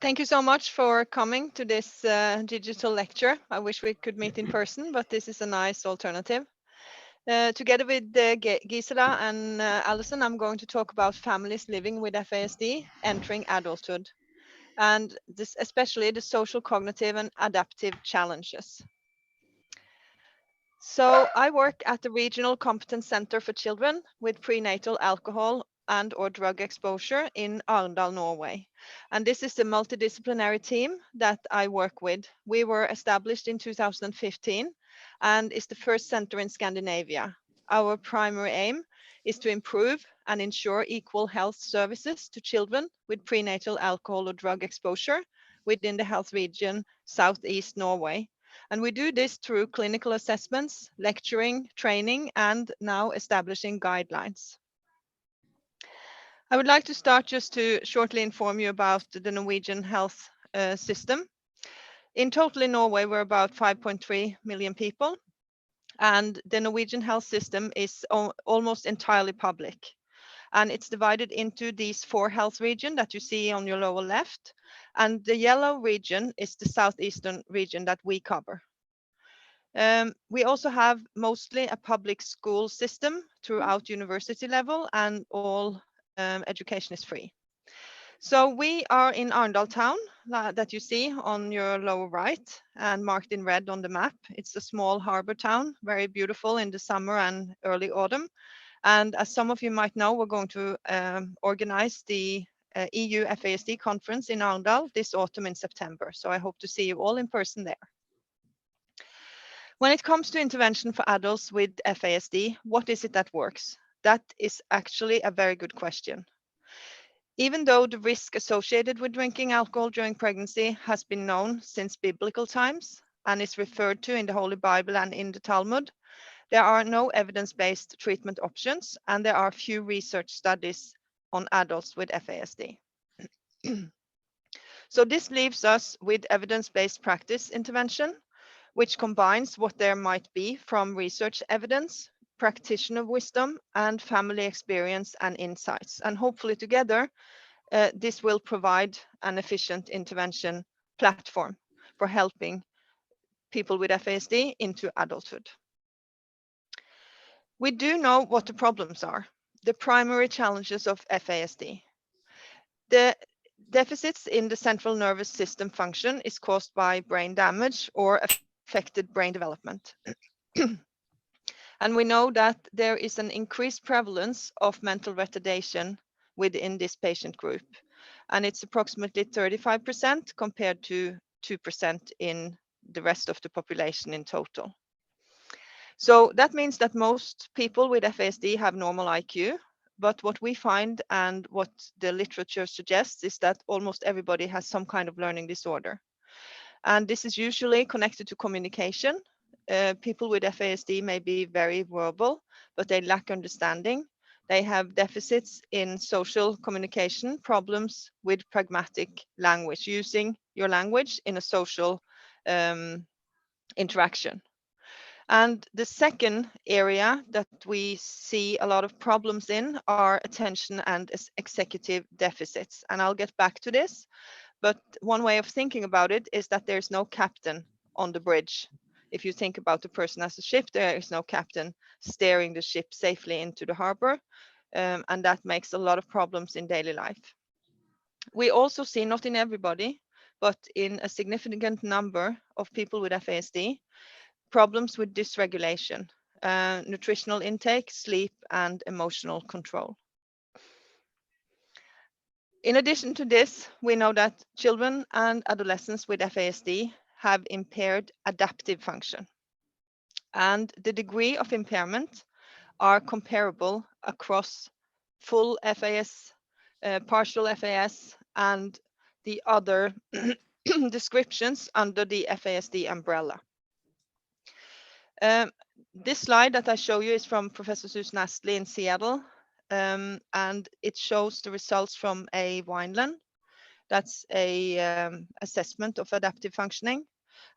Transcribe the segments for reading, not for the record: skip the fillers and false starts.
Thank you so much for coming to this digital lecture. I wish we could meet in person, but this is a nice alternative. Together with Gisela and Alison, I'm going to talk about families living with FASD entering adulthood, and this, especially the social, cognitive, and adaptive challenges. So I work at the Regional Competence Center for Children with Prenatal Alcohol and/or Drug Exposure in Arendal, Norway. And this is the multidisciplinary team that I work with. We were established in 2015 and is the first center in Scandinavia. Our primary aim is to improve and ensure equal health services to children with prenatal alcohol or drug exposure within the health region Southeast Norway. And we do this through clinical assessments, lecturing, training, and now establishing guidelines. I would like to start just to shortly inform you about the Norwegian health system. In total in Norway, we're about 5.3 million people, and the Norwegian health system is almost entirely public. And it's divided into these 4 health regions that you see on your lower left. And the yellow region is the southeastern region that we cover. We also have mostly a public school system throughout university level, and all education is free. So we are in Arendal town that you see on your lower right and marked in red on the map. It's a small harbor town, very beautiful in the summer and early autumn. And as some of you might know, we're going to organize the EU FASD conference in Arendal this autumn in September. So I hope to see you all in person there. When it comes to intervention for adults with FASD, what is it that works? That is actually a very good question. Even though the risk associated with drinking alcohol during pregnancy has been known since biblical times and is referred to in the Holy Bible and in the Talmud, there are no evidence-based treatment options, and there are few research studies on adults with FASD. So this leaves us with evidence-based practice intervention, which combines what there might be from research evidence, practitioner wisdom, and family experience and insights. And hopefully together, this will provide an efficient intervention platform for helping people with FASD into adulthood. We do know what the problems are, the primary challenges of FASD. The deficits in the central nervous system function is caused by brain damage or affected brain development. And we know that there is an increased prevalence of mental retardation within this patient group. And it's approximately 35% compared to 2% in the rest of the population in total. So that means that most people with FASD have normal IQ, but what we find and what the literature suggests is that almost everybody has some kind of learning disorder. And this is usually connected to communication. People with FASD may be very verbal, but they lack understanding. They have deficits in social communication, problems with pragmatic language, using your language in a social interaction. And the second area that we see a lot of problems in are attention and executive deficits. And I'll get back to this. But one way of thinking about it is that there's no captain on the bridge. If you think about the person as a ship, there is no captain steering the ship safely into the harbor. And that makes a lot of problems in daily life. We also see, not in everybody, but in a significant number of people with FASD, problems with dysregulation, nutritional intake, sleep, and emotional control. In addition to this, we know that children and adolescents with FASD have impaired adaptive function. And the degree of impairment are comparable across full FAS, partial FAS, and the other descriptions under the FASD umbrella. This slide that I show you is from Professor Susan Astley in Seattle, and it shows the results from a Wineland. That's a assessment of adaptive functioning,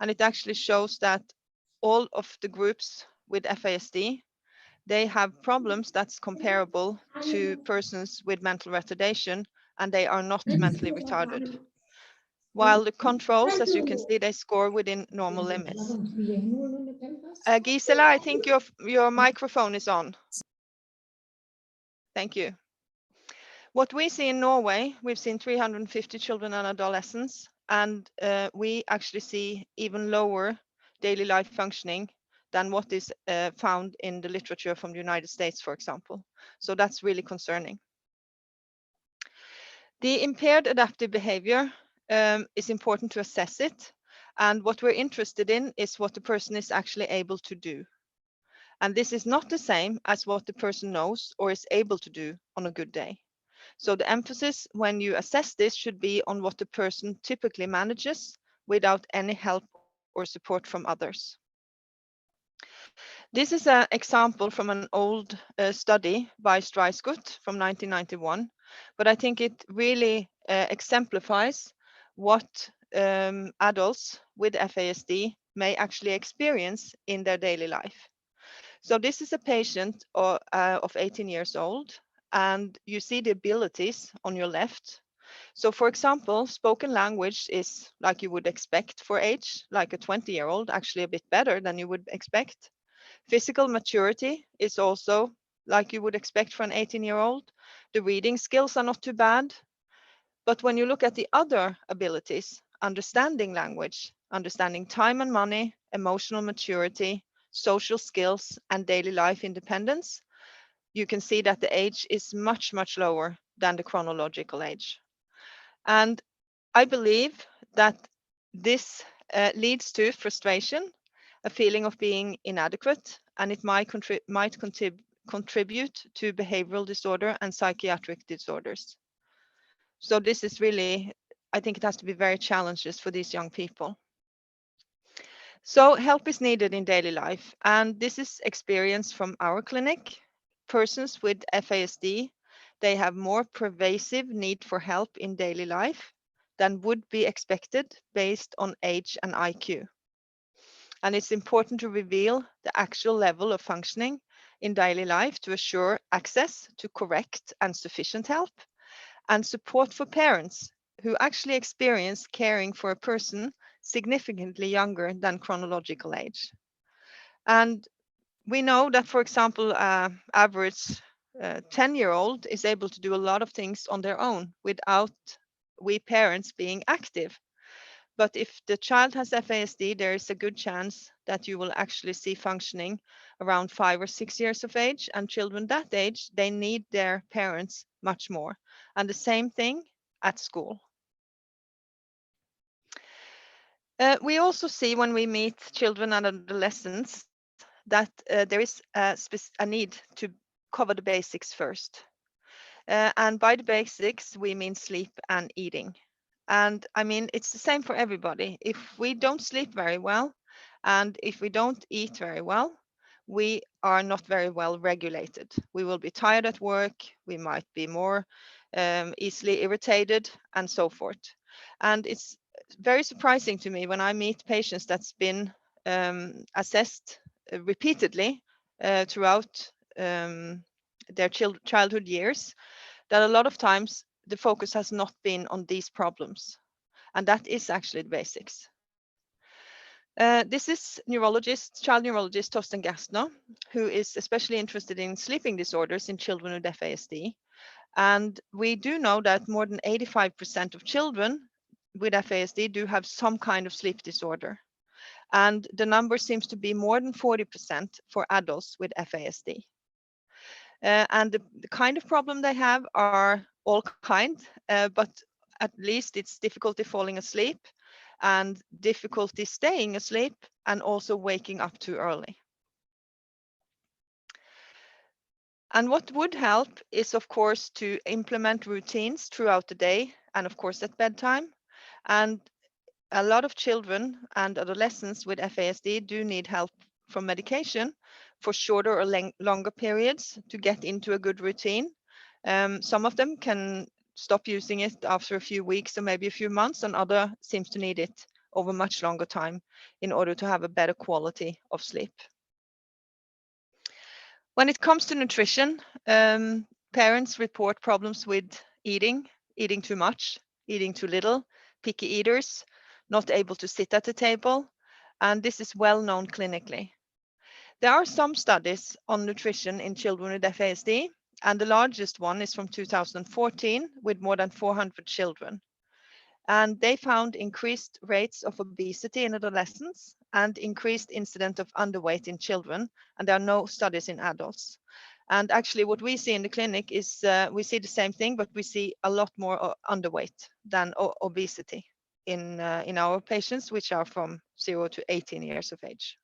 and it actually shows that all of the groups with FASD, they have problems that's comparable to persons with mental retardation, and they are not mentally retarded. while the controls, as you can see, they score within normal limits. Gisela, I think your microphone is on. Thank you. What we see in Norway, we've seen 350 children and adolescents, and we actually see even lower daily life functioning than what is found in the literature from the United States, for example. So that's really concerning. The impaired adaptive behavior is important to assess it. And what we're interested in is what the person is actually able to do. And this is not the same as what the person knows or is able to do on a good day. So the emphasis when you assess this should be on what the person typically manages without any help or support from others. This is an example from an old study by Streisgut from 1991, but I think it really exemplifies what adults with FASD may actually experience in their daily life. So this is a patient of 18 years old, and you see the abilities on your left. So for example, spoken language is like you would expect for age, like a 20-year-old, actually a bit better than you would expect. Physical maturity is also like you would expect for an 18-year-old. The reading skills are not too bad. But when you look at the other abilities, understanding language, understanding time and money, emotional maturity, social skills, and daily life independence, you can see that the age is much, much lower than the chronological age. And I believe that this leads to frustration, a feeling of being inadequate, and it might contribute to behavioral disorder and psychiatric disorders. So this is really, I think it has to be very challenges for these young people. So help is needed in daily life, and this is experience from our clinic. Persons with FASD, they have more pervasive need for help in daily life than would be expected based on age and IQ. And it's important to reveal the actual level of functioning in daily life to assure access to correct and sufficient help and support for parents who actually experience caring for a person significantly younger than chronological age. And we know that, for example, average 10-year-old is able to do a lot of things on their own without we parents being active. But if the child has FASD, there is a good chance that you will actually see functioning around 5 or 6 years of age. And children that age, they need their parents much more. And the same thing at school. We also see when we meet children and adolescents that there is a need to cover the basics first. And by the basics, we mean sleep and eating. And I mean, it's the same for everybody. If we don't sleep very well, and if we don't eat very well, we are not very well regulated. We will be tired at work, we might be more easily irritated, and so forth. And it's very surprising to me when I meet patients that's been assessed repeatedly throughout their childhood years, that a lot of times the focus has not been on these problems. And that is actually the basics. This is child neurologist Torsten Gerstner, who is especially interested in sleeping disorders in children with FASD. And we do know that more than 85% of children with FASD do have some kind of sleep disorder. And the number seems to be more than 40% for adults with FASD. And the kind of problem they have are all kinds, but at least it's difficulty falling asleep and difficulty staying asleep and also waking up too early. And what would help is, of course, to implement routines throughout the day and, of course, at bedtime. And a lot of children and adolescents with FASD do need help from medication for shorter or longer periods to get into a good routine. Some of them can stop using it after a few weeks or maybe a few months, and other seems to need it over much longer time in order to have a better quality of sleep. When it comes to nutrition, parents report problems with eating too much, eating too little, picky eaters, not able to sit at the table, and this is well known clinically. There are some studies on nutrition in children with FASD, and the largest one is from 2014 with more than 400 children. And they found increased rates of obesity in adolescents and increased incidence of underweight in children, and there are no studies in adults. And actually what we see in the clinic is we see the same thing, but we see a lot more underweight than obesity in our patients, which are from 0 to 18 years of age.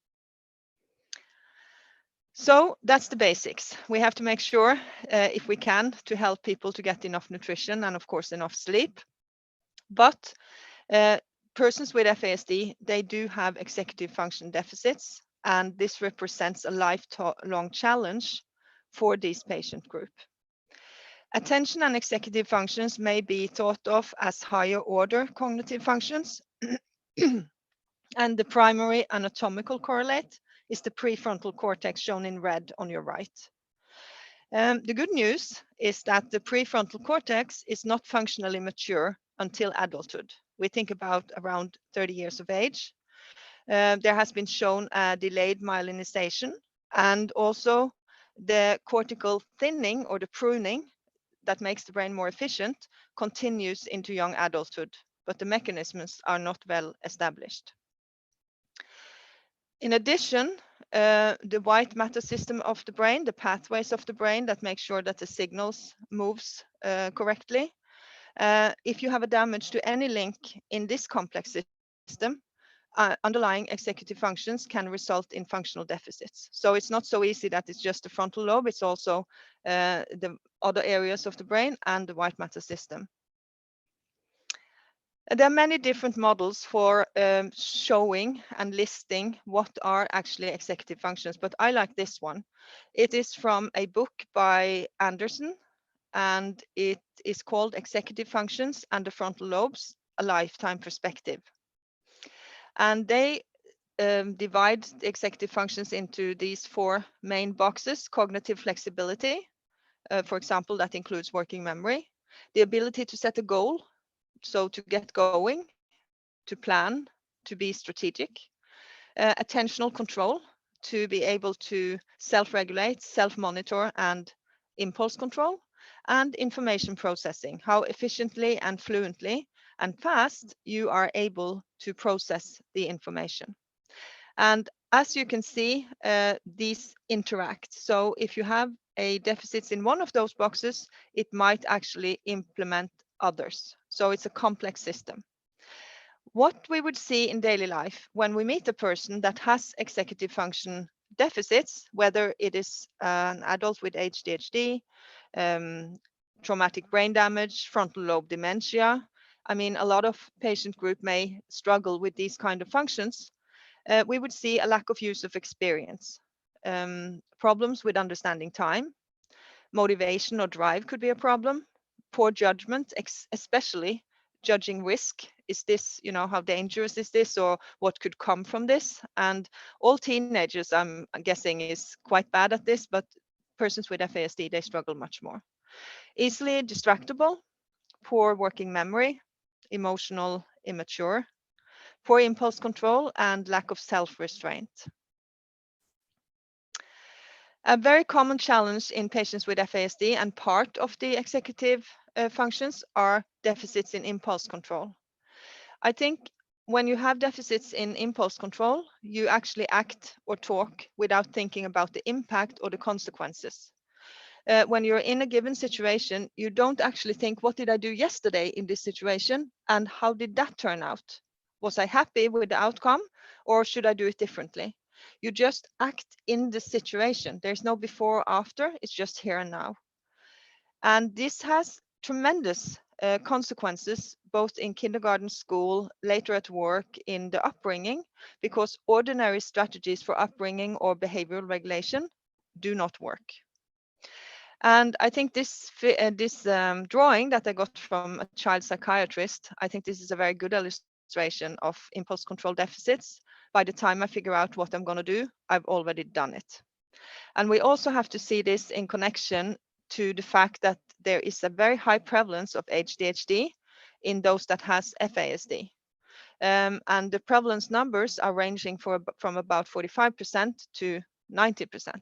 So that's the basics. We have to make sure, if we can, to help people to get enough nutrition and of course enough sleep. But persons with FASD, they do have executive function deficits, and this represents a lifelong challenge for this patient group. Attention and executive functions may be thought of as higher order cognitive functions, and the primary anatomical correlate is the prefrontal cortex shown in red on your right. The good news is that the prefrontal cortex is not functionally mature until adulthood. We think about around 30 years of age. There has been shown a delayed myelinization, and also the cortical thinning or the pruning that makes the brain more efficient continues into young adulthood, but the mechanisms are not well established. In addition, the white matter system of the brain, the pathways of the brain that make sure that the signals moves correctly. If you have a damage to any link in this complex system, underlying executive functions can result in functional deficits. So it's not so easy that it's just the frontal lobe, it's also the other areas of the brain and the white matter system. There are many different models for showing and listing what are actually executive functions, but I like this one. It is from a book by Anderson, and it is called Executive Functions and the Frontal Lobes, a Lifetime Perspective. And they divide the executive functions into these 4 main boxes: cognitive flexibility, for example, that includes working memory, the ability to set a goal, so to get going, to plan, to be strategic, attentional control, to be able to self-regulate, self-monitor, and impulse control, and information processing, how efficiently and fluently and fast you are able to process the information. And as you can see, these interact. So if you have a deficit in one of those boxes, it might actually implement others. So it's a complex system. What we would see in daily life when we meet a person that has executive function deficits, whether it is an adult with ADHD, traumatic brain damage, frontal lobe dementia. I mean, a lot of patient group may struggle with these kind of functions. We would see a lack of use of experience, problems with understanding time, motivation or drive could be a problem, poor judgment, especially judging risk. Is this, how dangerous is this, or what could come from this? And all teenagers, I'm guessing, is quite bad at this, but persons with FASD, they struggle much more. Easily distractible, poor working memory, emotional immature, poor impulse control, and lack of self-restraint. A very common challenge in patients with FASD and part of the executive functions are deficits in impulse control. I think when you have deficits in impulse control, you actually act or talk without thinking about the impact or the consequences. When you're in a given situation, you don't actually think, what did I do yesterday in this situation? And how did that turn out? Was I happy with the outcome, or should I do it differently? You just act in the situation. There's no before or after, it's just here and now. And this has tremendous consequences, both in kindergarten, school, later at work, in the upbringing, because ordinary strategies for upbringing or behavioral regulation do not work. And I think this drawing that I got from a child psychiatrist, I think this is a very good illustration of impulse control deficits. By the time I figure out what I'm going to do, I've already done it. And we also have to see this in connection to the fact that there is a very high prevalence of ADHD in those that has FASD. And the prevalence numbers are ranging from about 45% to 90%.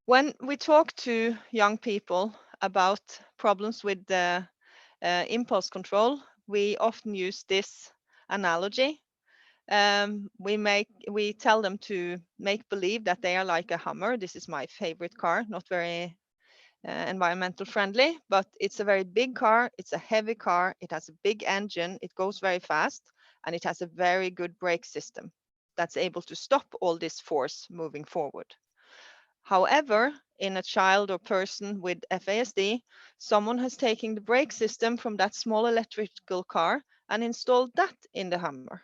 When we talk to young people about problems with the impulse control, we often use this analogy. We tell them to make believe that they are like a Hummer. This is my favorite car, not very environmental friendly, but it's a very big car. It's a heavy car. It has a big engine. It goes very fast, and it has a very good brake system that's able to stop all this force moving forward. However, in a child or person with FASD, someone has taken the brake system from that small electrical car and installed that in the Hummer.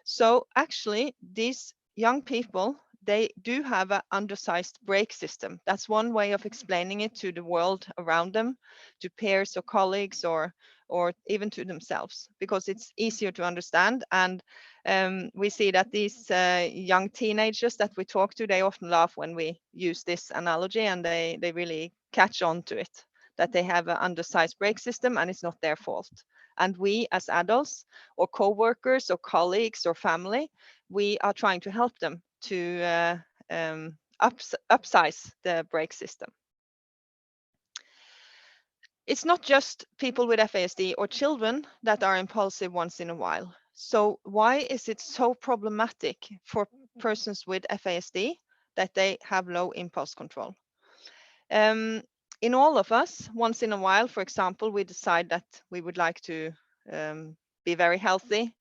So actually, these young people, they do have an undersized brake system. That's one way of explaining it to the world around them, to peers or colleagues, or even to themselves, because it's easier to understand. And we see that these young teenagers that we talk to, they often laugh when we use this analogy, and they really catch on to it, that they have an undersized brake system and it's not their fault. And we as adults or co-workers or colleagues or family, we are trying to help them to upsize the brake system. It's not just people with FASD or children that are impulsive once in a while. So why is it so problematic for persons with FASD that they have low impulse control? In all of us, once in a while, for example, we decide that we would like to be very healthy,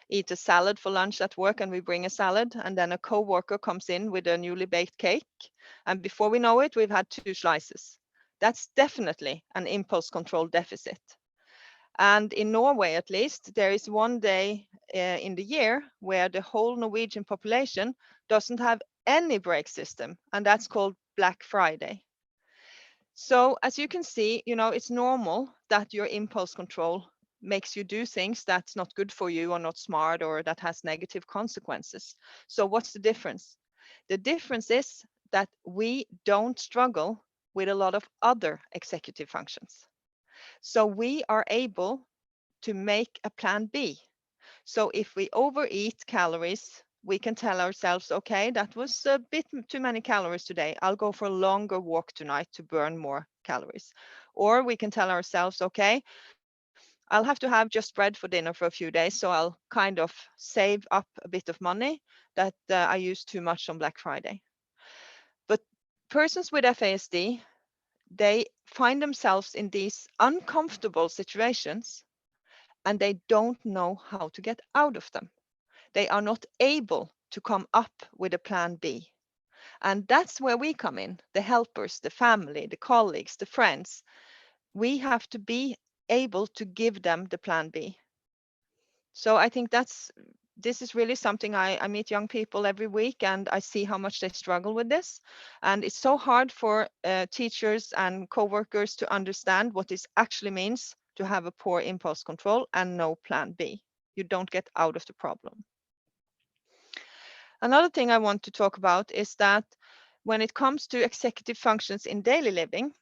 eat a salad for lunch at work, and we bring a salad, and then a co-worker comes in with a newly baked cake, and before we know it, we've had 2 slices. That's definitely an impulse control deficit. And in Norway, at least, there is one day in the year where the whole Norwegian population doesn't have any brake system, and that's called Black Friday. So as you can see, it's normal that your impulse control makes you do things that's not good for you or not smart or that has negative consequences. So what's the difference? The difference is that we don't struggle with a lot of other executive functions. So we are able to make a plan B. So if we overeat calories, we can tell ourselves, okay, that was a bit too many calories today. I'll go for a longer walk tonight to burn more calories. Or we can tell ourselves, okay, I'll have to have just bread for dinner for a few days. So I'll kind of save up a bit of money that I used too much on Black Friday. But persons with FASD, they find themselves in these uncomfortable situations and they don't know how to get out of them. They are not able to come up with a plan B. And that's where we come in, the helpers, the family, the colleagues, the friends. We have to be able to give them the plan B. So I think this is really something I meet young people every week and I see how much they struggle with this. And it's so hard for teachers and co-workers to understand what this actually means to have a poor impulse control and no plan B. You don't get out of the problem. Another thing I want to talk about is that when it comes to executive functions in daily living,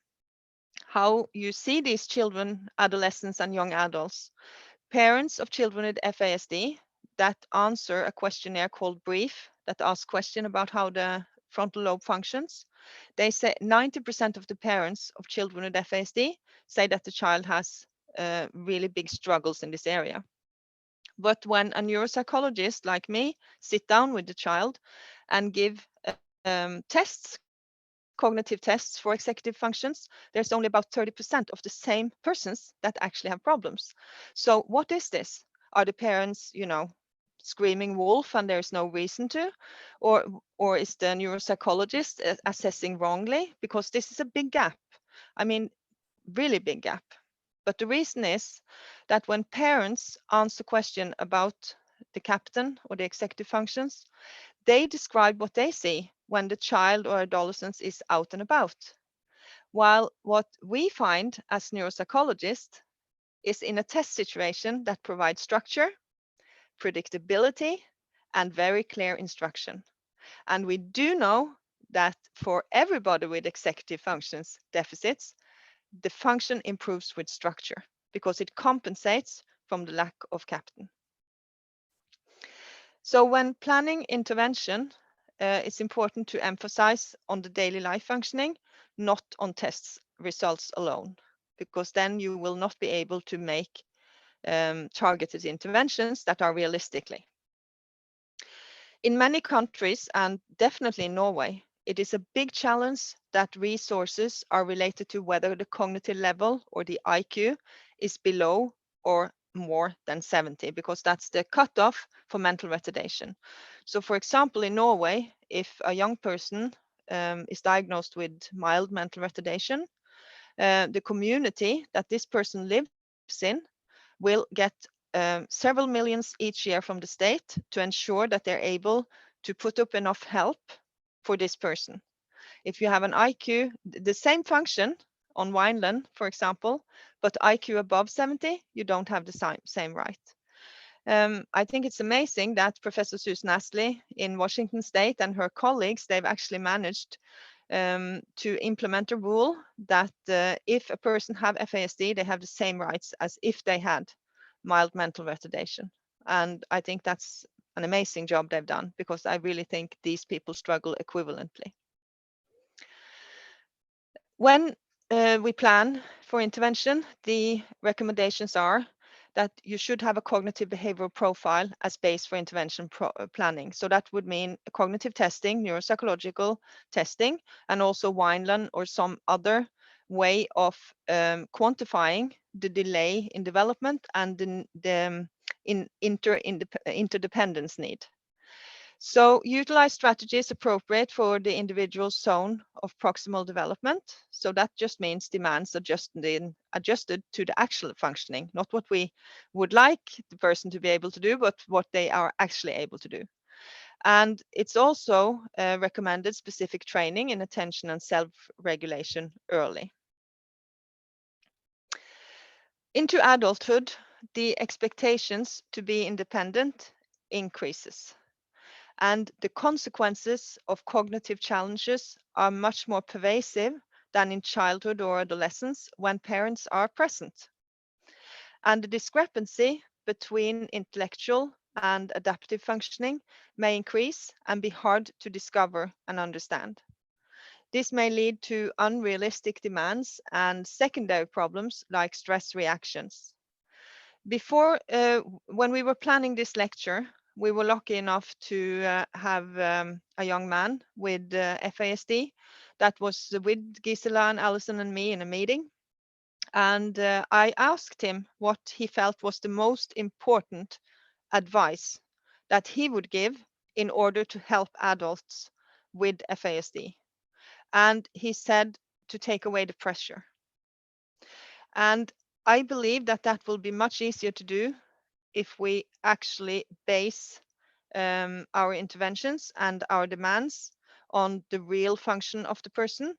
how you see these children, adolescents, and young adults, parents of children with FASD that answer a questionnaire called Brief, that asks questions about how the frontal lobe functions. They say 90% of the parents of children with FASD say that the child has really big struggles in this area. But when a neuropsychologist like me sit down with the child and give tests, cognitive tests for executive functions, there's only about 30% of the same persons that actually have problems. So what is this? Are the parents, screaming wolf and there's no reason to? Or is the neuropsychologist assessing wrongly? Because this is a big gap. I mean, really big gap. But the reason is that when parents answer question about the captain or the executive functions, they describe what they see when the child or adolescent is out and about. While what we find as neuropsychologists is in a test situation that provides structure, predictability, and very clear instruction. And we do know that for everybody with executive functions deficits, the function improves with structure because it compensates from the lack of captain. So when planning intervention, it's important to emphasize on the daily life functioning, not on test results alone, because then you will not be able to make targeted interventions that are realistically. In many countries, and definitely in Norway, it is a big challenge that resources are related to whether the cognitive level or the IQ is below or more than 70, because that's the cutoff for mental retardation. So for example, in Norway, if a young person is diagnosed with mild mental retardation, the community that this person lives in will get several millions each year from the state to ensure that they're able to put up enough help for this person. If you have an IQ, the same function on Vineland, for example, but IQ above 70, you don't have the same right. I think it's amazing that Professor Susan Astley in Washington State and her colleagues, they've actually managed to implement a rule that if a person have FASD, they have the same rights as if they had mild mental retardation. And I think that's an amazing job they've done, because I really think these people struggle equivalently. When we plan for intervention, the recommendations are that you should have a cognitive behavioral profile as base for intervention planning. So that would mean cognitive testing, neuropsychological testing, and also Vineland or some other way of quantifying the delay in development and the interdependence need. So utilize strategies appropriate for the individual zone of proximal development. So that just means demands adjusted to the actual functioning, not what we would like the person to be able to do, but what they are actually able to do. And it's also recommended specific training in attention and self-regulation early. Into adulthood, the expectations to be independent increases. And the consequences of cognitive challenges are much more pervasive than in childhood or adolescence when parents are present. And the discrepancy between intellectual and adaptive functioning may increase and be hard to discover and understand. This may lead to unrealistic demands and secondary problems like stress reactions. Before, when we were planning this lecture, we were lucky enough to have a young man with FASD that was with Gisela and Alison and me in a meeting. And I asked him what he felt was the most important advice that he would give in order to help adults with FASD. And he said to take away the pressure. And I believe that that will be much easier to do if we actually base our interventions and our demands on the real function of the person,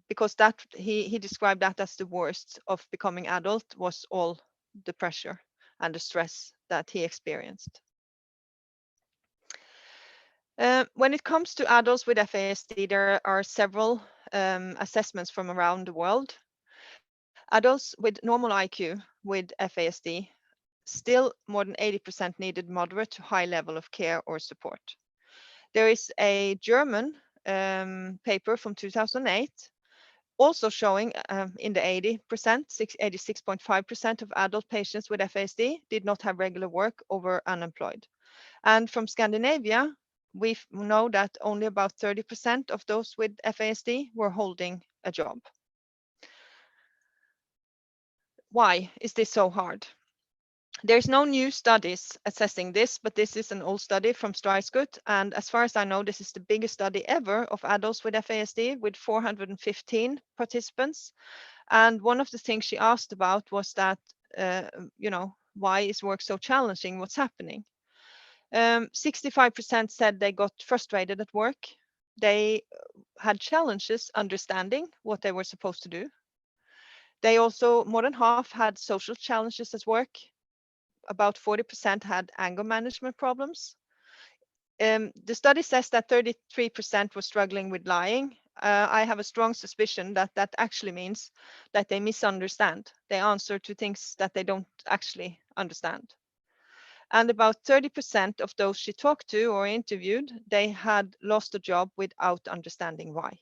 because that he described that as the worst of becoming adult, was all the pressure and the stress that he experienced. When it comes to adults with FASD, there are several assessments from around the world. Adults with normal IQ with FASD, still more than 80% needed moderate to high level of care or support. There is a German paper from 2008 also showing in the 80%, 86.5% of adult patients with FASD did not have regular work or were unemployed. And from Scandinavia, we know that only about 30% of those with FASD were holding a job. Why is this so hard? There's no new studies assessing this, but this is an old study from Streisgut. And as far as I know, this is the biggest study ever of adults with FASD with 415 participants. And one of the things she asked about was that, why is work so challenging? What's happening? 65% said they got frustrated at work. They had challenges understanding what they were supposed to do. They also, more than half, had social challenges at work. About 40% had anger management problems. The study says that 33% were struggling with lying I have a strong suspicion that that actually means that they misunderstand. They answer to things that they don't actually understand. And about 30% of those she talked to or interviewed, they had lost a job without understanding why.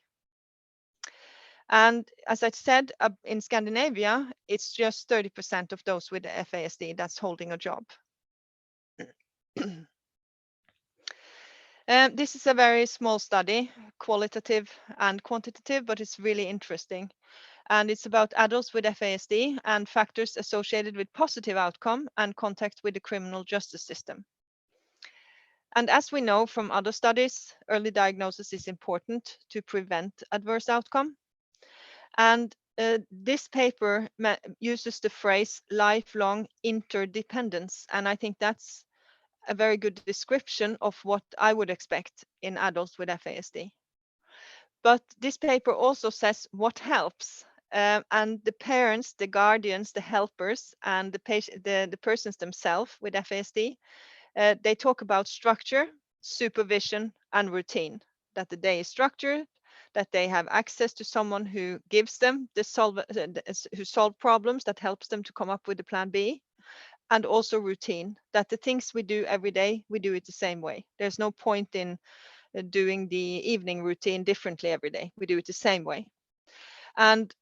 And as I said, in Scandinavia, it's just 30% of those with the FASD that's holding a job. This is a very small study, qualitative and quantitative, but it's really interesting. And it's about adults with FASD and factors associated with positive outcome and contact with the criminal justice system. And as we know from other studies, early diagnosis is important to prevent adverse outcome. And this paper uses the phrase lifelong interdependence. And I think that's a very good description of what I would expect in adults with FASD. But this paper also says what helps. And the parents, the guardians, the helpers, and the persons themselves with FASD, they talk about structure, supervision, and routine. That the day is structured, that they have access to someone who gives them who solve problems, that helps them to come up with a plan B, and also routine. That the things we do every day, we do it the same way. There's no point in doing the evening routine differently every day. We do it the same way. And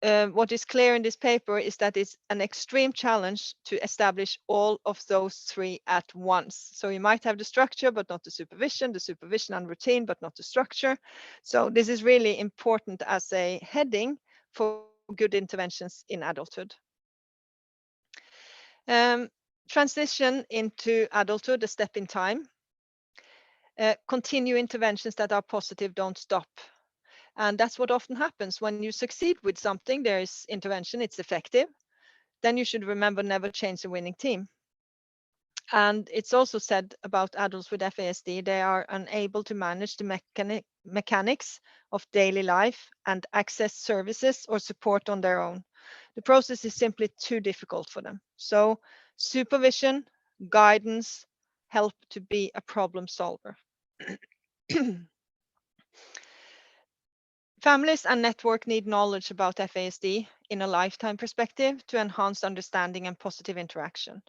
what is clear in this paper is that it's an extreme challenge to establish all of those three at once. So you might have the structure, but not the supervision and routine, but not the structure. So this is really important as a heading for good interventions in adulthood. Transition into adulthood, a step in time. Continue interventions that are positive, don't stop. And that's what often happens when you succeed with something. There is intervention, it's effective. Then you should remember never change the winning team. And it's also said about adults with FASD, they are unable to manage the mechanics of daily life and access services or support on their own. The process is simply too difficult for them. So supervision, guidance, help to be a problem solver. Families and network need knowledge about FASD in a lifetime perspective to enhance understanding and positive interaction.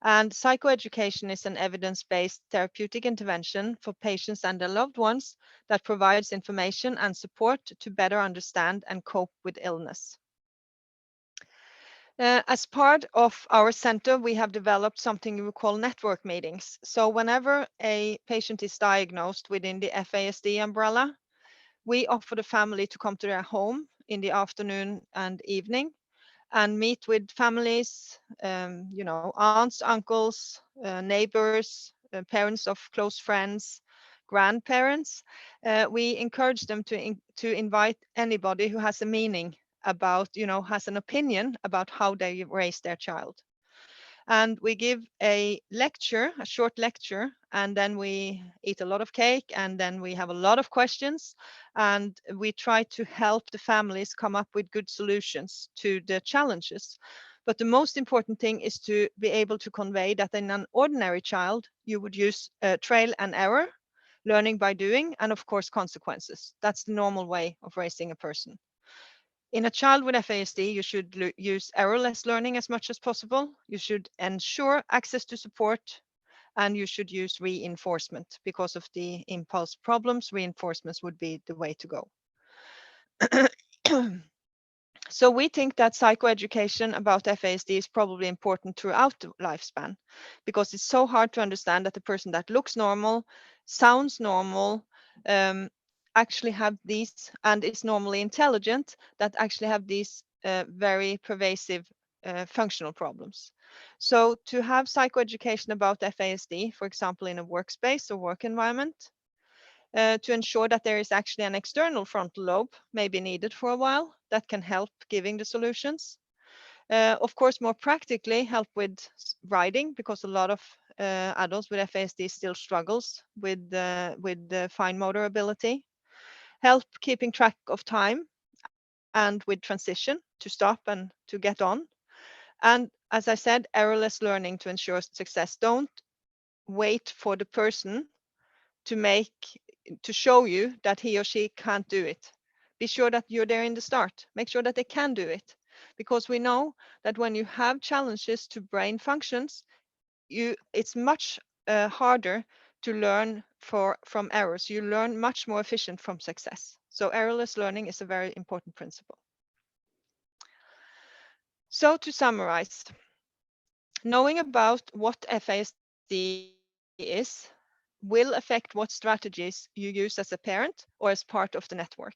And psychoeducation is an evidence-based therapeutic intervention for patients and their loved ones that provides information and support to better understand and cope with illness. As part of our center, we have developed something we call network meetings. So whenever a patient is diagnosed within the FASD umbrella, we offer the family to come to their home in the afternoon and evening and meet with families, aunts, uncles, neighbors, parents of close friends, grandparents. We encourage them to invite anybody who has a meaning about, has an opinion about how they raise their child. And we give a lecture, a short lecture, and then we eat a lot of cake, and then we have a lot of questions, and we try to help the families come up with good solutions to the challenges. But the most important thing is to be able to convey that in an ordinary child, you would use trial and error, learning by doing, and of course, consequences. That's the normal way of raising a person. In a child with FASD, you should use errorless learning as much as possible. You should ensure access to support, and you should use reinforcement. Because of the impulse problems, reinforcements would be the way to go. So we think that psychoeducation about FASD is probably important throughout the lifespan, because it's so hard to understand that the person that looks normal, sounds normal, actually have these, and is normally intelligent, that actually have these very pervasive functional problems. So to have psychoeducation about FASD, for example, in a workspace or work environment, to ensure that there is actually an external frontal lobe, maybe needed for a while, that can help giving the solutions. Of course, more practically, help with writing, because a lot of adults with FASD still struggles with the fine motor ability. Help keeping track of time and with transition to stop and to get on. And as I said, errorless learning to ensure success. Don't wait for the person to make to show you that he or she can't do it. Be sure that you're there in the start. Make sure that they can do it, because we know that when you have challenges to brain functions, it's much harder to learn from errors. You learn much more efficient from success. So errorless learning is a very important principle. So to summarize, knowing about what FASD is will affect what strategies you use as a parent or as part of the network.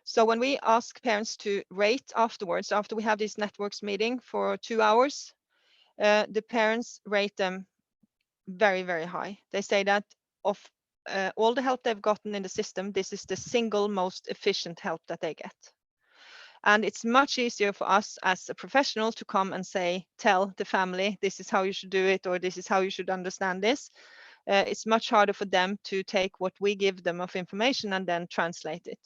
So when we ask parents to rate afterwards, after we have this networks meeting for 2 hours, the parents rate them very, very high. They say that of all the help they've gotten in the system, this is the single most efficient help that they get. And it's much easier for us as a professional to come and say, tell the family, this is how you should do it, or this is how you should understand this. It's much harder for them to take what we give them of information and then translate it.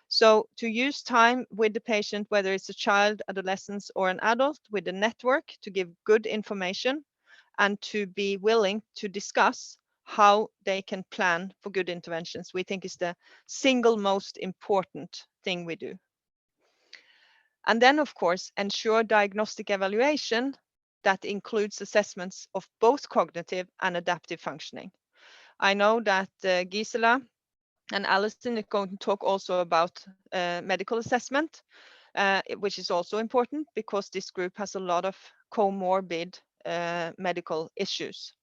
So to use time with the patient, whether it's a child, adolescent, or an adult, with the network to give good information and to be willing to discuss how they can plan for good interventions, we think is the single most important thing we do. And then, of course, ensure diagnostic evaluation that includes assessments of both cognitive and adaptive functioning. I know that Gisela and Alison is going to talk also about medical assessment, which is also important because this group has a lot of comorbid medical issues.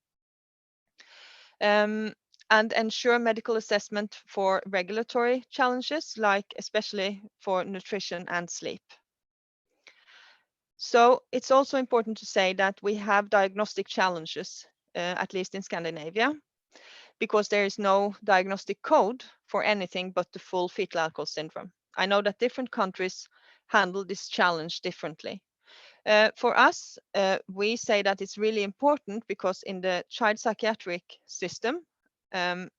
And ensure medical assessment for regulatory challenges, like especially for nutrition and sleep. So it's also important to say that we have diagnostic challenges, at least in Scandinavia, because there is no diagnostic code for anything but the full fetal alcohol syndrome. I know that different countries handle this challenge differently. For us, we say that it's really important because in the child psychiatric system,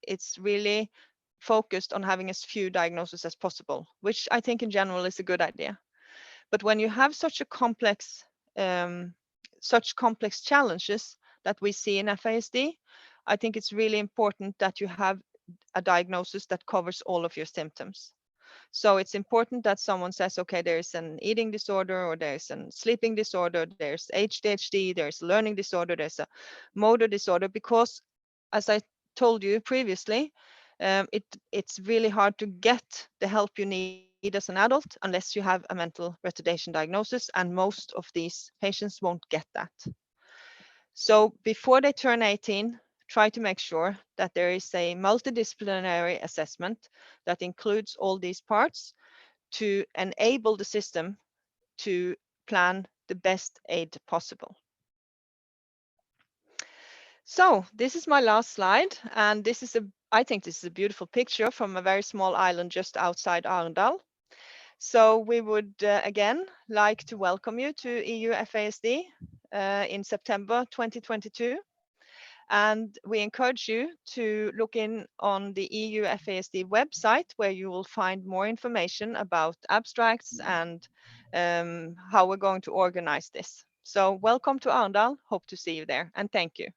it's really focused on having as few diagnoses as possible, which I think in general is a good idea. But when you have such complex challenges that we see in FASD, I think it's really important that you have a diagnosis that covers all of your symptoms. So it's important that someone says, okay, there's an eating disorder, or there's a sleeping disorder, there's ADHD, there's a learning disorder, there's a motor disorder, because as I told you previously, it's really hard to get the help you need as an adult unless you have a mental retardation diagnosis, and most of these patients won't get that. So before they turn 18, try to make sure that there is a multidisciplinary assessment that includes all these parts to enable the system to plan the best aid possible. So this is my last slide, and I think this is a beautiful picture from a very small island just outside Arendal. So we would again like to welcome you to EU FASD in September 2022. And we encourage you to look in on the EU FASD website, where you will find more information about abstracts and how we're going to organize this. So welcome to Arendal. Hope to see you there, and thank you.